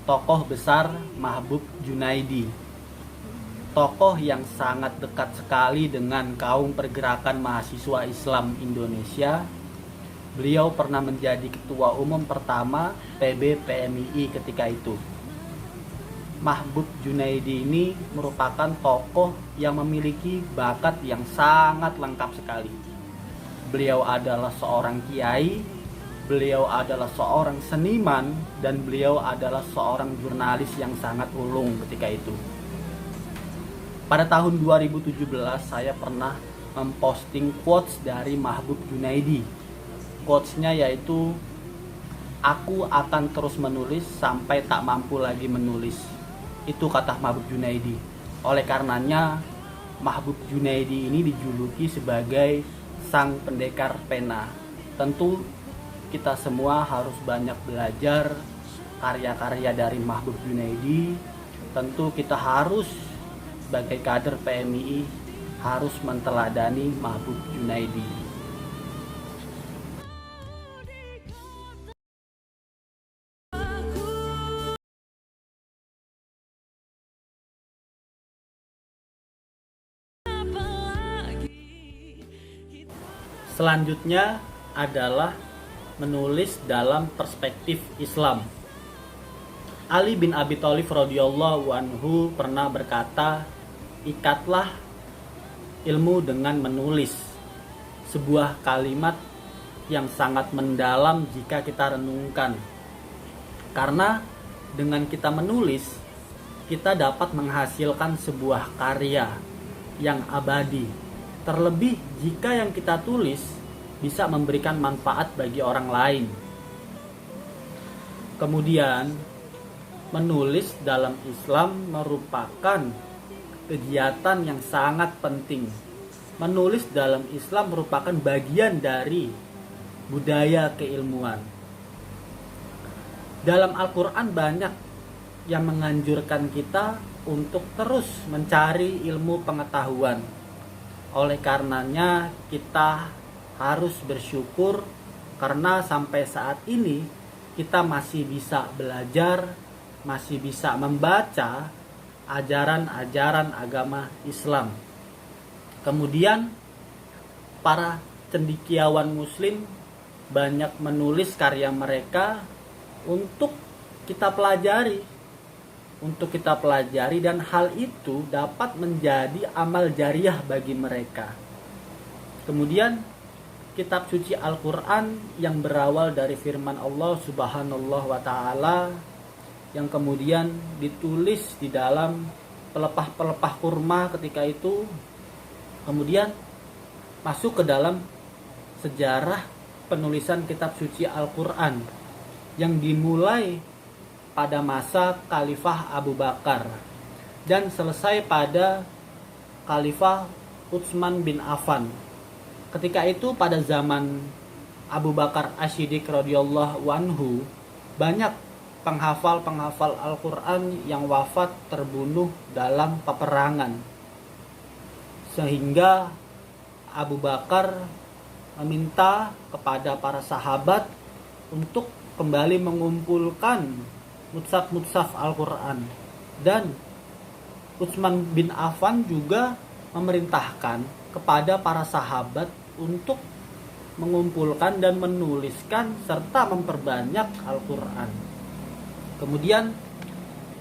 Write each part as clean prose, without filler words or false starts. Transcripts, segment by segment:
tokoh besar Mahbub Junaidi. Tokoh yang sangat dekat sekali dengan kaum pergerakan mahasiswa Islam Indonesia. Beliau pernah menjadi ketua umum pertama PB PMII ketika itu. Mahbub Junaidi ini merupakan tokoh yang memiliki bakat yang sangat lengkap sekali. Beliau adalah seorang kiai, beliau adalah seorang seniman, dan beliau adalah seorang jurnalis yang sangat ulung ketika itu. Pada tahun 2017 saya pernah memposting quotes dari Mahbub Junaidi. Quotesnya yaitu, "Aku akan terus menulis sampai tak mampu lagi menulis." Itu kata Mahbub Junaidi. Oleh karenanya Mahbub Junaidi ini dijuluki sebagai sang pendekar pena. Tentu kita semua harus banyak belajar karya-karya dari Mahbub Junaidi. Tentu kita harus sebagai kader PMII harus menteladani Mahbub Junaidi. Selanjutnya adalah menulis dalam perspektif Islam. Ali bin Abi Thalib radhiyallahu anhu pernah berkata, "Ikatlah ilmu dengan menulis." Sebuah kalimat yang sangat mendalam jika kita renungkan. Karena dengan kita menulis, kita dapat menghasilkan sebuah karya yang abadi. Terlebih jika yang kita tulis bisa memberikan manfaat bagi orang lain. Kemudian, menulis dalam Islam merupakan kegiatan yang sangat penting. Menulis dalam Islam merupakan bagian dari budaya keilmuan. Dalam Al-Quran banyak yang menganjurkan kita untuk terus mencari ilmu pengetahuan. Oleh karenanya kita harus bersyukur karena sampai saat ini kita masih bisa belajar, masih bisa membaca ajaran-ajaran agama Islam. Kemudian para cendekiawan muslim banyak menulis karya mereka untuk kita pelajari dan hal itu dapat menjadi amal jariah bagi mereka. Kemudian kitab suci Al-Quran yang berawal dari firman Allah Subhanahu wa ta'ala yang kemudian ditulis di dalam pelepah-pelepah kurma ketika itu, kemudian masuk ke dalam sejarah penulisan kitab suci Al-Quran yang dimulai pada masa Khalifah Abu Bakar dan selesai pada Khalifah Utsman bin Affan. Ketika itu pada zaman Abu Bakar As-Siddiq radhiyallahu anhu, banyak penghafal Al-Quran yang wafat terbunuh dalam peperangan. Sehingga Abu Bakar meminta kepada para sahabat untuk kembali mengumpulkan mushaf Al-Quran, dan Utsman bin Affan juga memerintahkan kepada para sahabat untuk mengumpulkan dan menuliskan serta memperbanyak Al-Quran. Kemudian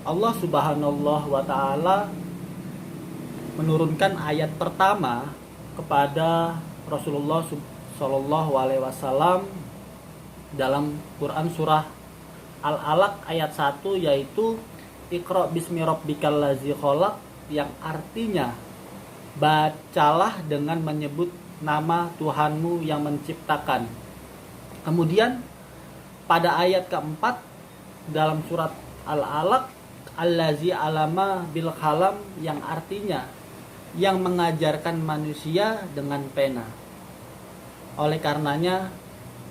Allah Subhanahu wa ta'ala menurunkan ayat pertama kepada Rasulullah Shallallahu alaihi wasallam dalam Quran surah Al-Alaq ayat 1, yaitu Iqra bismi rabbikal ladzi khalaq, yang artinya bacalah dengan menyebut nama Tuhanmu yang menciptakan. Kemudian pada ayat keempat dalam surat Al-Alaq, allazi alama bil qalam, yang artinya yang mengajarkan manusia dengan pena. Oleh karenanya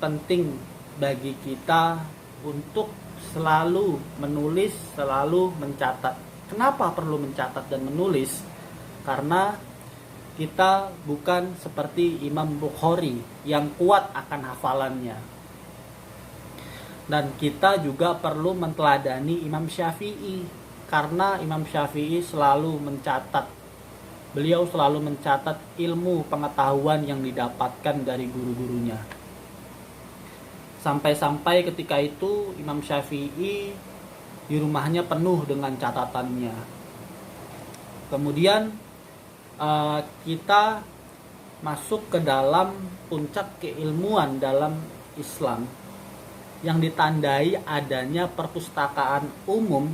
penting bagi kita untuk selalu menulis, selalu mencatat. Kenapa perlu mencatat dan menulis? Karena kita bukan seperti Imam Bukhari yang kuat akan hafalannya. Dan kita juga perlu menteladani Imam Syafi'i, karena Imam Syafi'i selalu mencatat, beliau selalu mencatat ilmu pengetahuan yang didapatkan dari guru-gurunya. Sampai-sampai ketika itu Imam Syafi'i di rumahnya penuh dengan catatannya. Kemudian kita masuk ke dalam puncak keilmuan dalam Islam yang ditandai adanya perpustakaan umum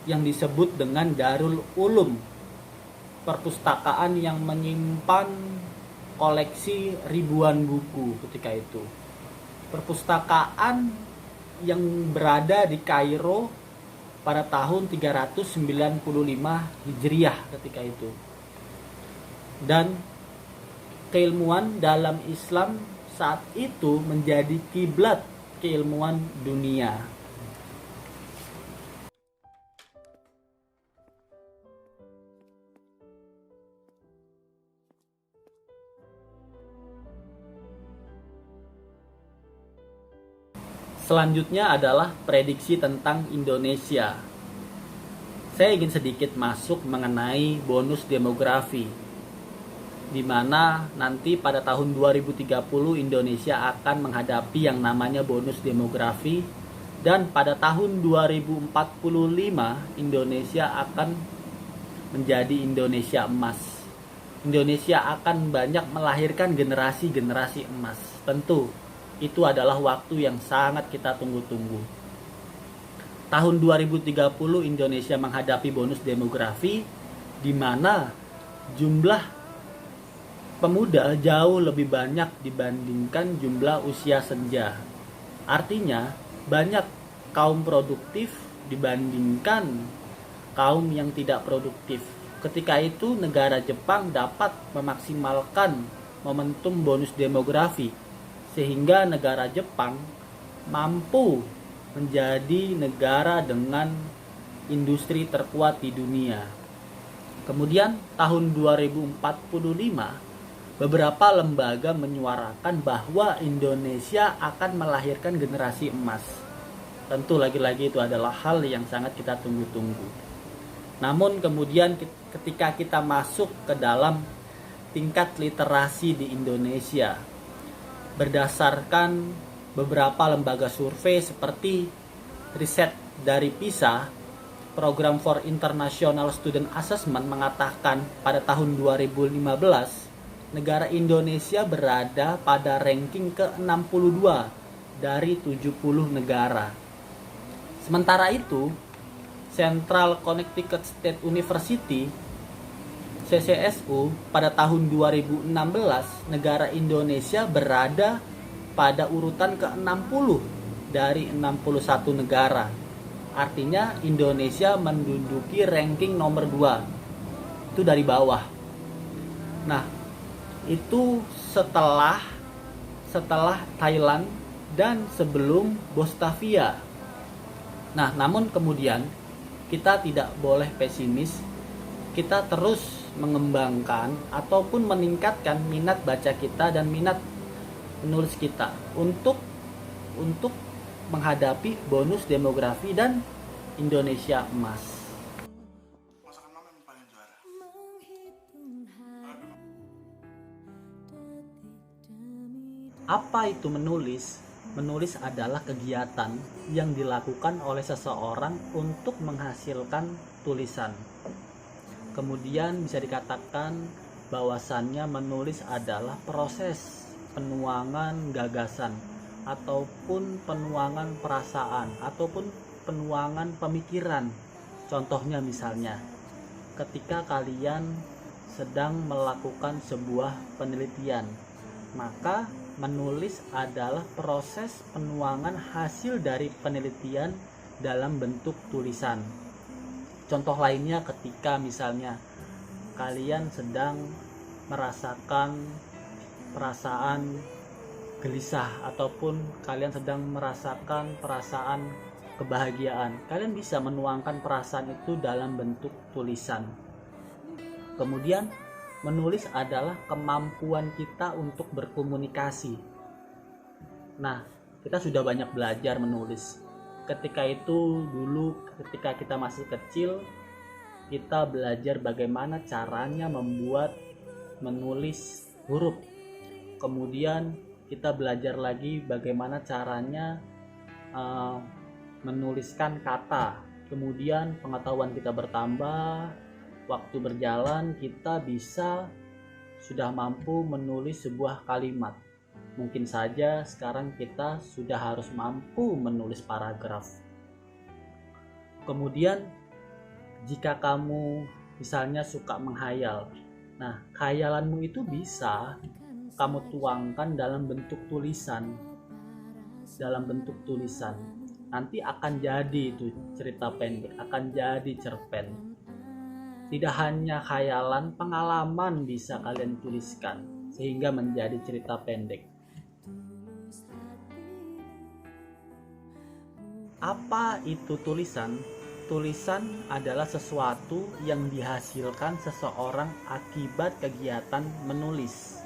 yang disebut dengan Darul Ulum, perpustakaan yang menyimpan koleksi ribuan buku ketika itu. Perpustakaan yang berada di Kairo pada tahun 395 Hijriah ketika itu. Dan keilmuan dalam Islam saat itu menjadi kiblat keilmuan dunia. Selanjutnya adalah prediksi tentang Indonesia. Saya ingin sedikit masuk mengenai bonus demografi, di mana nanti pada tahun 2030 Indonesia akan menghadapi yang namanya bonus demografi, dan pada tahun 2045 Indonesia akan menjadi Indonesia emas. Indonesia akan banyak melahirkan generasi-generasi emas. Tentu itu adalah waktu yang sangat kita tunggu-tunggu. Tahun 2030 Indonesia menghadapi bonus demografi, di mana jumlah pemuda jauh lebih banyak dibandingkan jumlah usia senja. Artinya banyak kaum produktif dibandingkan kaum yang tidak produktif. Ketika itu negara Jepang dapat memaksimalkan momentum bonus demografi, sehingga negara Jepang mampu menjadi negara dengan industri terkuat di dunia. Kemudian tahun 2045 beberapa lembaga menyuarakan bahwa Indonesia akan melahirkan generasi emas. Tentu lagi-lagi itu adalah hal yang sangat kita tunggu-tunggu. Namun kemudian ketika kita masuk ke dalam tingkat literasi di Indonesia, berdasarkan beberapa lembaga survei seperti riset dari PISA, Program for International Student Assessment, mengatakan pada tahun 2015 negara Indonesia berada pada ranking ke-62 dari 70 negara. Sementara itu, Central Connecticut State University CCSU pada tahun 2016 negara Indonesia berada pada urutan ke-60 dari 61 negara. Artinya Indonesia menduduki ranking nomor 2. Itu dari bawah. Nah, itu setelah Thailand dan sebelum Bosnia. Nah, namun kemudian kita tidak boleh pesimis. Kita terus mengembangkan ataupun meningkatkan minat baca kita dan minat menulis kita untuk menghadapi bonus demografi dan Indonesia emas. Masakan mama yang paling juara. Apa itu menulis? Menulis adalah kegiatan yang dilakukan oleh seseorang untuk menghasilkan tulisan. Kemudian bisa dikatakan bahwasannya menulis adalah proses penuangan gagasan ataupun penuangan perasaan ataupun penuangan pemikiran. Contohnya misalnya ketika kalian sedang melakukan sebuah penelitian, maka menulis adalah proses penuangan hasil dari penelitian dalam bentuk tulisan. Contoh lainnya ketika misalnya kalian sedang merasakan perasaan gelisah ataupun kalian sedang merasakan perasaan kebahagiaan, kalian bisa menuangkan perasaan itu dalam bentuk tulisan. Kemudian menulis adalah kemampuan kita untuk berkomunikasi. Nah, kita sudah banyak belajar menulis. Ketika itu dulu ketika kita masih kecil, kita belajar bagaimana caranya membuat menulis huruf. Kemudian kita belajar lagi bagaimana caranya menuliskan kata. Kemudian pengetahuan kita bertambah, waktu berjalan kita sudah mampu menulis sebuah kalimat. Mungkin saja sekarang kita sudah harus mampu menulis paragraf. Kemudian jika kamu misalnya suka menghayal, nah khayalanmu itu bisa kamu tuangkan dalam bentuk tulisan. Nanti akan jadi itu cerita pendek, akan jadi cerpen. Tidak hanya khayalan, pengalaman bisa kalian tuliskan sehingga menjadi cerita pendek. Apa itu tulisan? Tulisan adalah sesuatu yang dihasilkan seseorang akibat kegiatan menulis.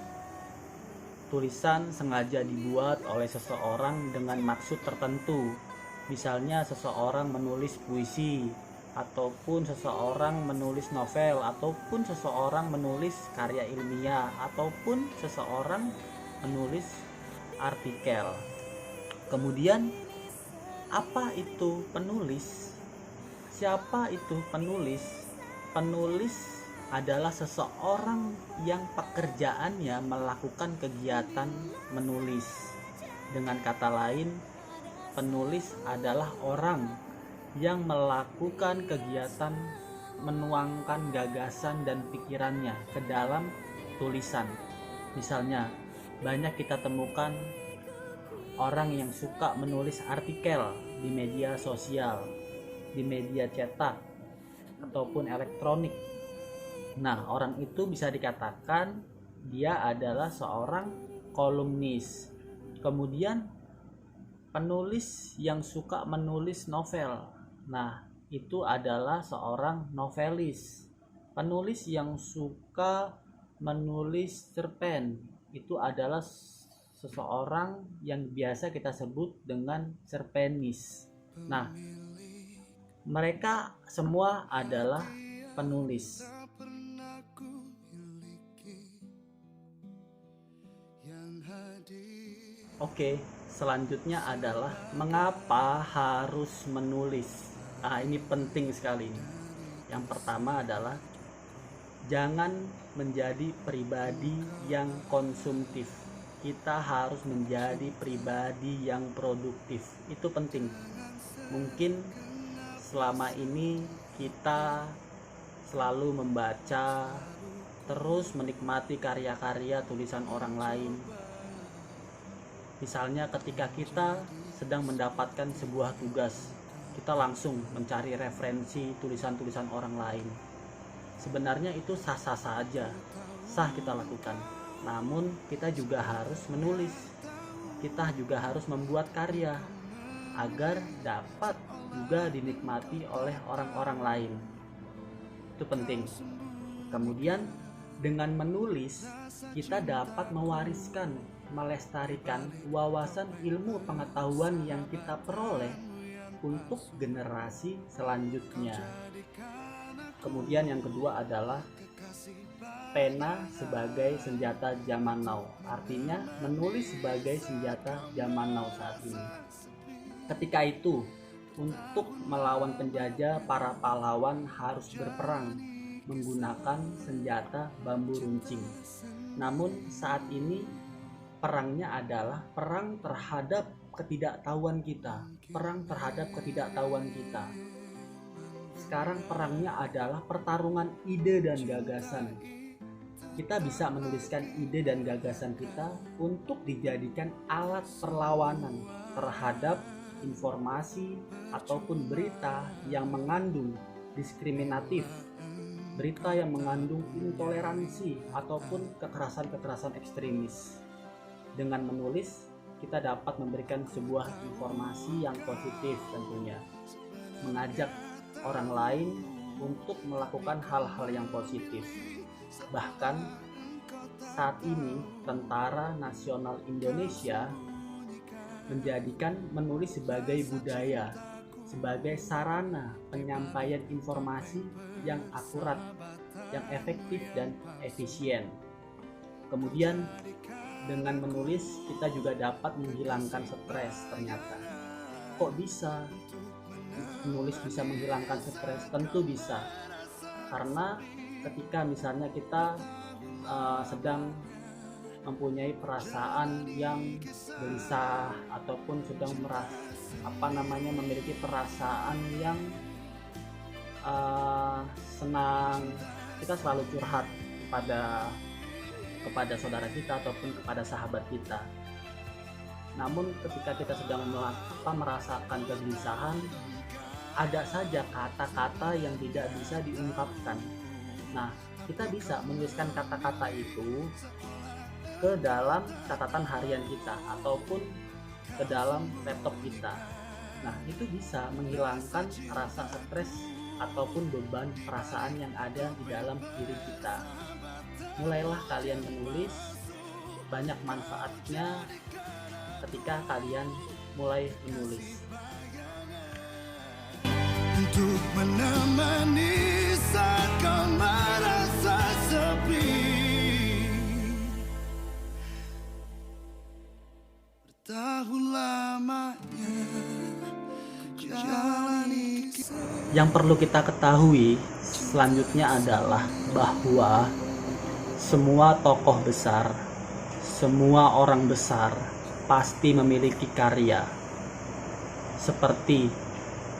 Tulisan sengaja dibuat oleh seseorang dengan maksud tertentu. Misalnya seseorang menulis puisi, ataupun seseorang menulis novel, ataupun seseorang menulis karya ilmiah, ataupun seseorang menulis artikel. Kemudian, apa itu penulis? Siapa itu penulis? Penulis adalah seseorang yang pekerjaannya melakukan kegiatan menulis. Dengan kata lain, penulis adalah orang yang melakukan kegiatan menuangkan gagasan dan pikirannya ke dalam tulisan. Misalnya, banyak kita temukan orang yang suka menulis artikel di media sosial, di media cetak, ataupun elektronik. Nah, orang itu bisa dikatakan dia adalah seorang kolumnis. Kemudian penulis yang suka menulis novel. Nah, itu adalah seorang novelis. Penulis yang suka menulis cerpen, itu adalah seseorang yang biasa kita sebut dengan cerpenis. Nah, mereka semua adalah penulis. Oke, selanjutnya adalah mengapa harus menulis. Ini penting sekali. Yang pertama adalah jangan menjadi pribadi yang konsumtif. Kita harus menjadi pribadi yang produktif. Itu penting. Mungkin selama ini kita selalu membaca, terus menikmati karya-karya tulisan orang lain. Misalnya ketika kita sedang mendapatkan sebuah tugas, kita langsung mencari referensi tulisan-tulisan orang lain. Sebenarnya itu sah-sah saja, sah kita lakukan. Namun kita juga harus menulis, kita juga harus membuat karya agar dapat juga dinikmati oleh orang-orang lain. Itu penting. Kemudian dengan menulis kita dapat mewariskan, melestarikan wawasan ilmu pengetahuan yang kita peroleh untuk generasi selanjutnya. Kemudian yang kedua adalah pena sebagai senjata zaman now. Artinya menulis sebagai senjata zaman now saat ini. Ketika itu, untuk melawan penjajah, para pahlawan harus berperang menggunakan senjata bambu runcing. Namun saat ini perangnya adalah perang terhadap ketidaktahuan kita. Sekarang perangnya adalah pertarungan ide dan gagasan. Kita bisa menuliskan ide dan gagasan kita untuk dijadikan alat perlawanan terhadap informasi ataupun berita yang mengandung diskriminatif, berita yang mengandung intoleransi ataupun kekerasan-kekerasan ekstremis. Dengan menulis, kita dapat memberikan sebuah informasi yang positif tentunya, mengajak orang lain untuk melakukan hal-hal yang positif. Bahkan saat ini Tentara Nasional Indonesia menjadikan menulis sebagai budaya, sebagai sarana penyampaian informasi yang akurat, yang efektif dan efisien. Kemudian dengan menulis kita juga dapat menghilangkan stres ternyata. Kok bisa menulis bisa menghilangkan stres? Tentu bisa. Karena ketika misalnya kita sedang mempunyai perasaan yang gelisah ataupun sedang memiliki perasaan yang senang, kita selalu curhat kepada saudara kita ataupun kepada sahabat kita. Namun ketika kita sedang merasakan kegelisahan, ada saja kata-kata yang tidak bisa diungkapkan. Nah, kita bisa menuliskan kata-kata itu ke dalam catatan harian kita ataupun ke dalam laptop kita. Nah, itu bisa menghilangkan rasa stres ataupun beban perasaan yang ada di dalam diri kita. Mulailah kalian menulis, banyak manfaatnya ketika kalian mulai menulis. Untuk menemani saat kau merasa sepi, bertahun lamanya jalani. Yang perlu kita ketahui selanjutnya adalah bahwa semua tokoh besar, semua orang besar pasti memiliki karya. Seperti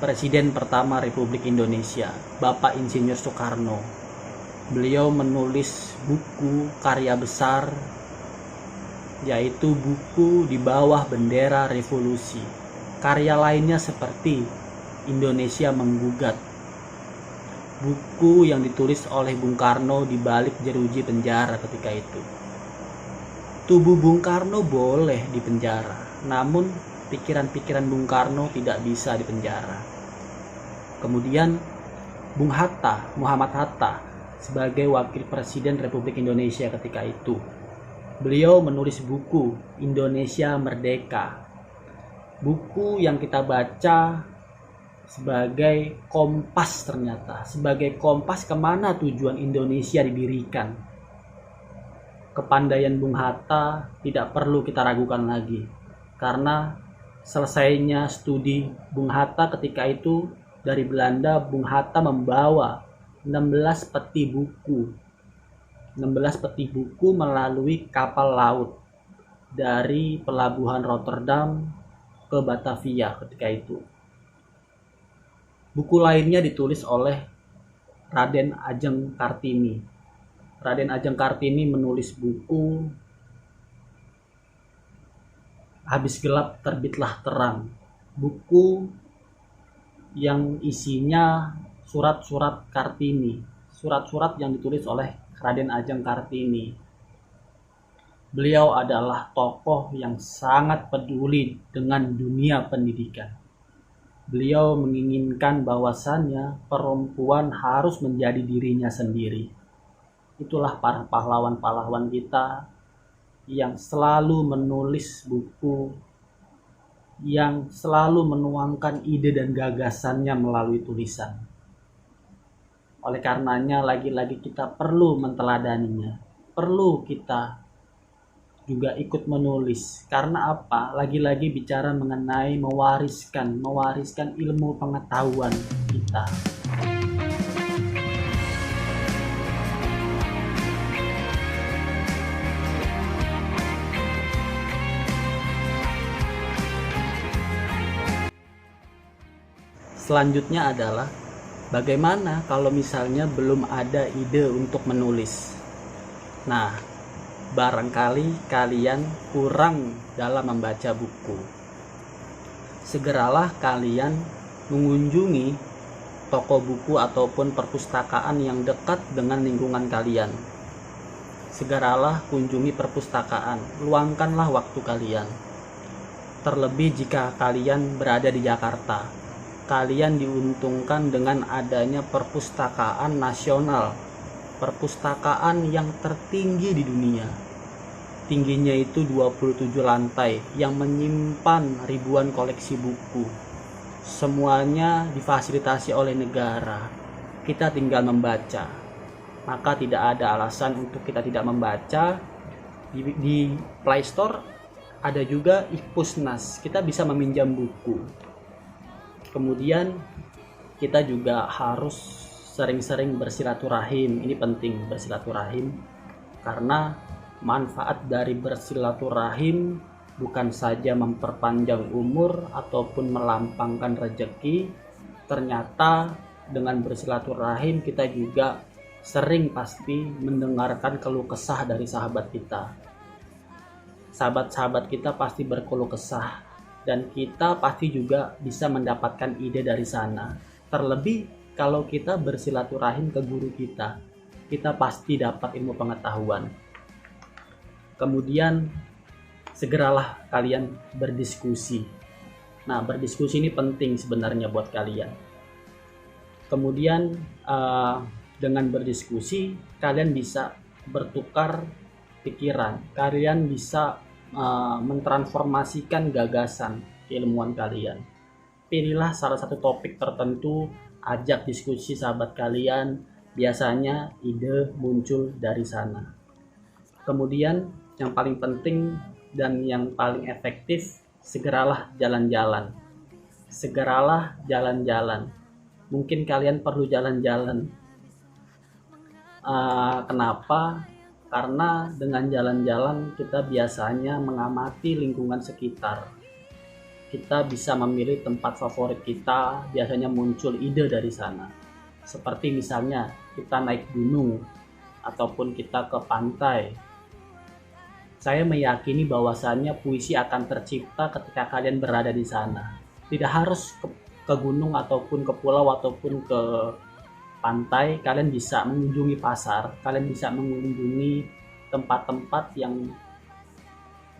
Presiden pertama Republik Indonesia, Bapak Insinyur Soekarno. Beliau menulis buku karya besar, yaitu buku Di Bawah Bendera Revolusi. Karya lainnya seperti Indonesia Menggugat, buku yang ditulis oleh Bung Karno di balik jeruji penjara ketika itu. Tubuh Bung Karno boleh dipenjara, namun pikiran-pikiran Bung Karno tidak bisa dipenjara. Kemudian Bung Hatta, Muhammad Hatta, sebagai Wakil Presiden Republik Indonesia ketika itu, beliau menulis buku Indonesia Merdeka. Buku yang kita baca sebagai kompas ternyata, sebagai kompas kemana tujuan Indonesia didirikan. Kepandaian Bung Hatta tidak perlu kita ragukan lagi, karena selesainya studi Bung Hatta ketika itu dari Belanda, Bung Hatta membawa 16 peti buku melalui kapal laut dari pelabuhan Rotterdam ke Batavia ketika itu. Buku lainnya ditulis oleh Raden Adjeng Kartini. Raden Adjeng Kartini menulis buku Habis Gelap Terbitlah Terang. Buku yang isinya surat-surat Kartini, surat-surat yang ditulis oleh Raden Adjeng Kartini. Beliau adalah tokoh yang sangat peduli dengan dunia pendidikan. Beliau menginginkan bahwasannya perempuan harus menjadi dirinya sendiri. Itulah para pahlawan-pahlawan kita yang selalu menulis buku, yang selalu menuangkan ide dan gagasannya melalui tulisan. Oleh karenanya lagi-lagi kita perlu menteladaninya, perlu kita juga ikut menulis. Karena apa? Lagi-lagi bicara mengenai mewariskan ilmu pengetahuan kita. Selanjutnya adalah bagaimana kalau misalnya belum ada ide untuk menulis. Nah, barangkali kalian kurang dalam membaca buku. Segeralah kalian mengunjungi toko buku ataupun perpustakaan yang dekat dengan lingkungan kalian. Segeralah kunjungi perpustakaan, luangkanlah waktu kalian. Terlebih jika kalian berada di Jakarta. Kalian diuntungkan dengan adanya perpustakaan nasional, perpustakaan yang tertinggi di dunia, tingginya itu 27 lantai yang menyimpan ribuan koleksi buku. Semuanya difasilitasi oleh negara. Kita tinggal membaca. Maka tidak ada alasan untuk kita tidak membaca. Di Play Store ada juga iPusnas. Kita bisa meminjam buku. Kemudian kita juga harus sering-sering bersilaturahim. Ini penting, bersilaturahim, karena manfaat dari bersilaturahim bukan saja memperpanjang umur ataupun melampangkan rezeki. Ternyata dengan bersilaturahim kita juga sering pasti mendengarkan keluh kesah dari sahabat kita. Sahabat-sahabat kita pasti berkeluh kesah, dan kita pasti juga bisa mendapatkan ide dari sana. Terlebih kalau kita bersilaturahim ke guru kita pasti dapat ilmu pengetahuan. Kemudian segeralah kalian berdiskusi. Nah, berdiskusi ini penting sebenarnya buat kalian. Kemudian dengan berdiskusi kalian bisa bertukar pikiran, kalian bisa mentransformasikan gagasan keilmuan kalian. Pilihlah salah satu topik tertentu, ajak diskusi sahabat kalian, biasanya ide muncul dari sana. Kemudian yang paling penting dan yang paling efektif, segeralah jalan-jalan. Segeralah jalan-jalan. Mungkin kalian perlu jalan-jalan. Kenapa? Karena dengan jalan-jalan kita biasanya mengamati lingkungan sekitar. Kita bisa memilih tempat favorit kita, biasanya muncul ide dari sana. Seperti misalnya kita naik gunung ataupun kita ke pantai. Saya meyakini bahwasannya puisi akan tercipta ketika kalian berada di sana. Tidak harus ke gunung ataupun ke pulau ataupun ke pantai. Kalian bisa mengunjungi pasar, kalian bisa mengunjungi tempat-tempat yang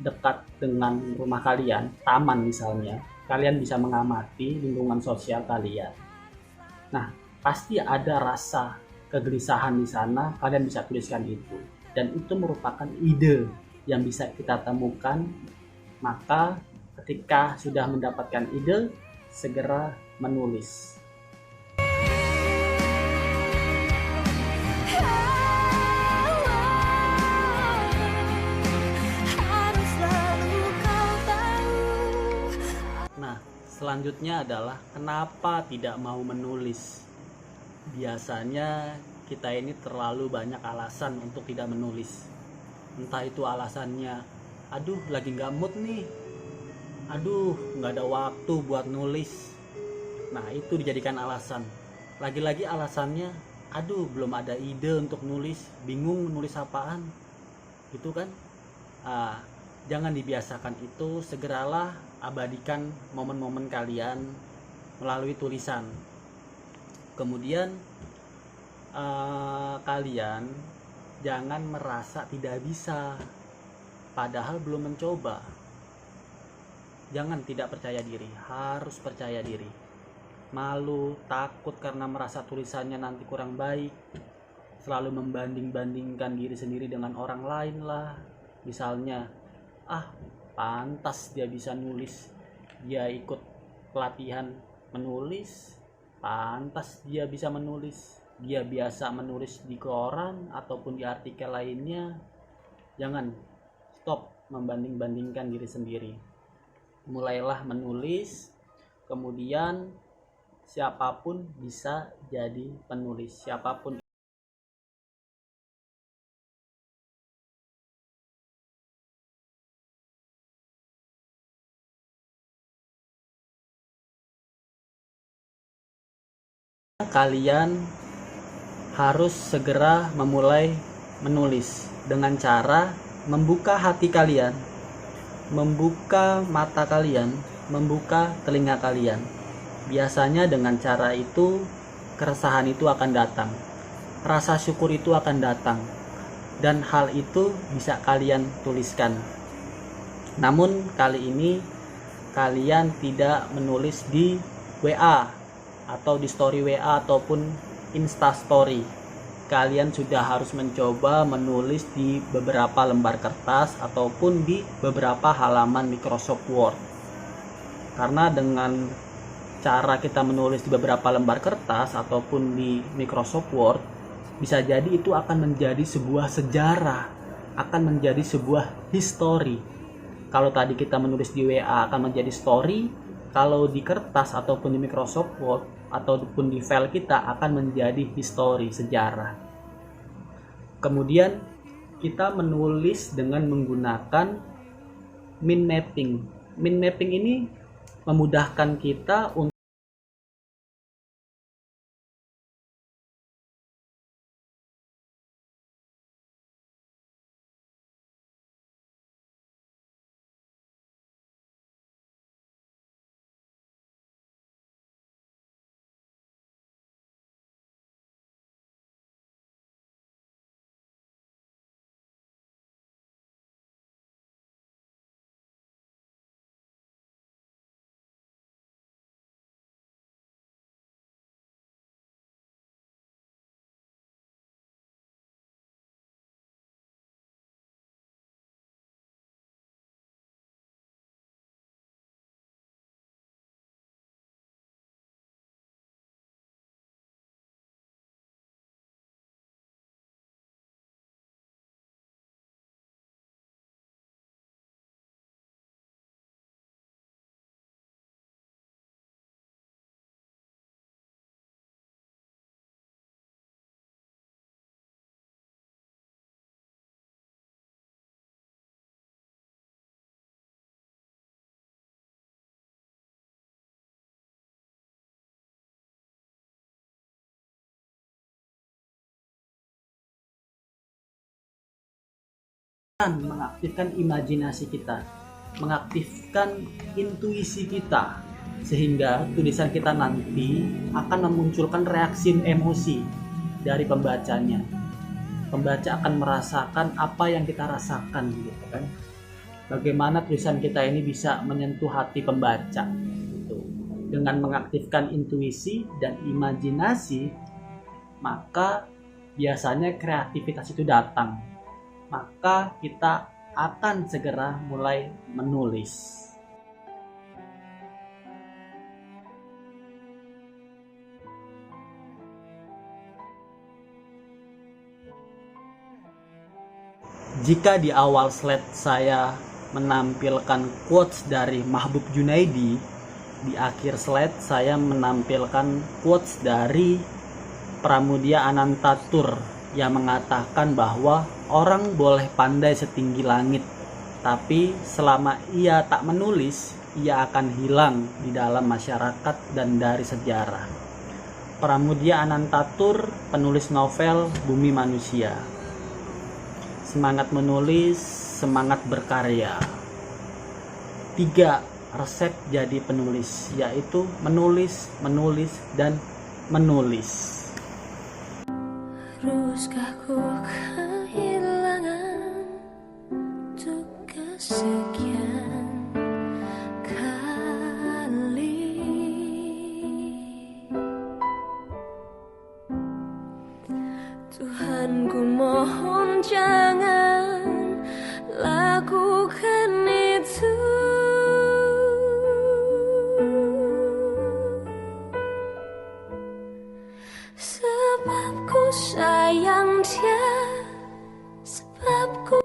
dekat dengan rumah kalian, taman misalnya. Kalian bisa mengamati lingkungan sosial kalian. Nah, pasti ada rasa kegelisahan di sana, kalian bisa tuliskan itu. Dan itu merupakan ide yang bisa kita temukan. Maka ketika sudah mendapatkan ide, segera menulis. Nah, selanjutnya adalah kenapa tidak mau menulis. Biasanya kita ini terlalu banyak alasan untuk tidak menulis. Entah itu alasannya, aduh lagi gak mood nih, aduh gak ada waktu buat nulis. Nah, itu dijadikan alasan. Lagi-lagi alasannya, aduh belum ada ide untuk nulis, bingung nulis apaan, gitu kan. Jangan dibiasakan itu. Segeralah abadikan momen-momen kalian melalui tulisan. Kemudian kalian jangan merasa tidak bisa padahal belum mencoba. Jangan tidak percaya diri, harus percaya diri. Malu, takut karena merasa tulisannya nanti kurang baik, selalu membanding-bandingkan diri sendiri dengan orang lain lah. Misalnya, pantas dia bisa nulis, dia ikut pelatihan menulis, pantas dia bisa menulis, dia biasa menulis di koran ataupun di artikel lainnya. Jangan, stop membanding-bandingkan diri sendiri. Mulailah menulis. Kemudian siapapun bisa jadi penulis, siapapun. Kalian harus segera memulai menulis dengan cara membuka hati kalian, membuka mata kalian, membuka telinga kalian. Biasanya dengan cara itu keresahan itu akan datang, rasa syukur itu akan datang, dan hal itu bisa kalian tuliskan. Namun kali ini kalian tidak menulis di WA atau di story WA ataupun Insta story. kalian sudah harus mencoba menulis di beberapa lembar kertas ataupun di beberapa halaman Microsoft Word. Karena dengan cara kita menulis di beberapa lembar kertas ataupun di Microsoft Word, bisa jadi itu akan menjadi sebuah sejarah, akan menjadi sebuah history. Kalau tadi kita menulis di WA akan menjadi story, kalau di kertas ataupun di Microsoft Word ataupun di file kita akan menjadi history, sejarah. Kemudian kita menulis dengan menggunakan mind mapping. Mind mapping ini memudahkan kita untuk mengaktifkan imajinasi kita, mengaktifkan intuisi kita, sehingga tulisan kita nanti akan memunculkan reaksi emosi dari pembacanya. Pembaca akan merasakan apa yang kita rasakan, gitu kan? Bagaimana tulisan kita ini bisa menyentuh hati pembaca, gitu. Dengan mengaktifkan intuisi dan imajinasi, maka biasanya kreativitas itu datang. Maka kita akan segera mulai menulis. Jika di awal slide saya menampilkan quotes dari Mahbub Junaidi, di akhir slide saya menampilkan quotes dari Pramudia Anantatur yang mengatakan bahwa orang boleh pandai setinggi langit, tapi selama ia tak menulis, ia akan hilang di dalam masyarakat dan dari sejarah. Pramudia Anantatur, penulis novel Bumi Manusia. Semangat menulis, semangat berkarya. 3 resep jadi penulis, yaitu menulis, menulis, dan menulis. Teruskah ku kehilangan untuk kesekian kali? Tuhan, ku mohon jangan lakukan itu. Sebab ku sayang dia, sebab ku